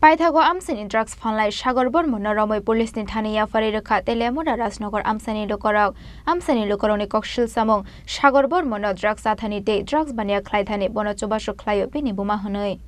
Paithago Amsani drugs fanlai Sagar Bormon Romoi Police ni Thania Fariraka Telemura Rasnogor Amsani Lokorok Amsani Lokoroni Kokshil Samong Sagar Bormon drugs athani de drugs bania Klaithani Bonachobasho Klayo Bini Buma Honoi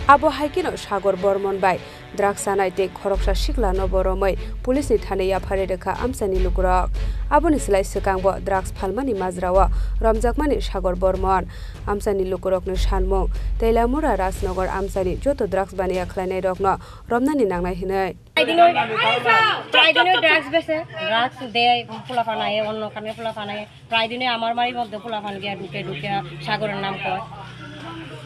Abo haikino Sagar Bormon bai drugs anaite khoroksa sikla no boromai police ni thania Fariraka Amsani Lokorok aboni silai sekangbo drugs phalmani majrawa ramjakmani Sagar Bormon Amsani Lokorok ni sanmong Telamura Rasnogor Amsani joto drugs bania khlainai rokno romnani nangnai hinai প্রায়দিনে drugs বেছে drugs দেয় ফুলাফান আয়ে অন্য কানে ফুলাফান আয়ে প্রায়দিনে আমার বাড়ির মধ্যে ফুলাফান গিয়া ঢুকে ঢুকে সাগরের নাম কয়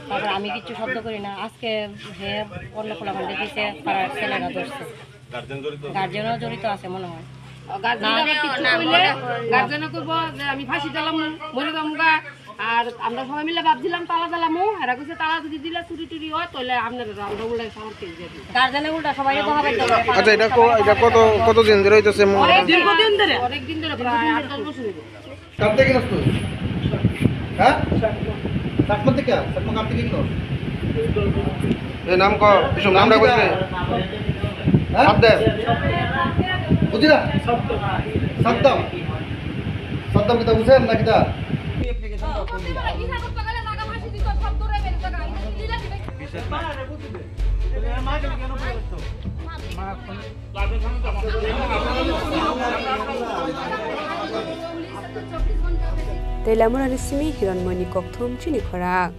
তারপর আমি কিছু শব্দ করি না আজকে হে অন্য ফুলাফান দেখিছে পাড়ার ছেলেরা ধরছে গার্জেনও জড়িত আছে মনে হয় গার্জেনও কইব যে আমি ফাঁসি দিলাম মরে যামগা আর আমরা সবাই মিলে ভাবছিলাম তালা দিলামও এরা কইছে তালা যদি দিলে চুরি টুরি হয় তাহলে আপনারা আমরা উল্টা সামর কেস দিয়ে দিই গার্জেনের উল্টা সবাই কথা বলতে আচ্ছা এটা কত দিন ধরে হইতাছে অনেক দিন ধরে প্রায় 8-10 বছর হইছে কাপ থেকে নষ্ট হ্যাঁ সাকমত থেকে সাকমত কাপ থেকে কিনো এই নাম কো বিশম নামটা কইছে হ্যাঁ শব্দ বুঝিলা শব্দম শব্দম কি তা বুঝেন না কিটা Telamura ni simi hiranmoni kokthum chini khorak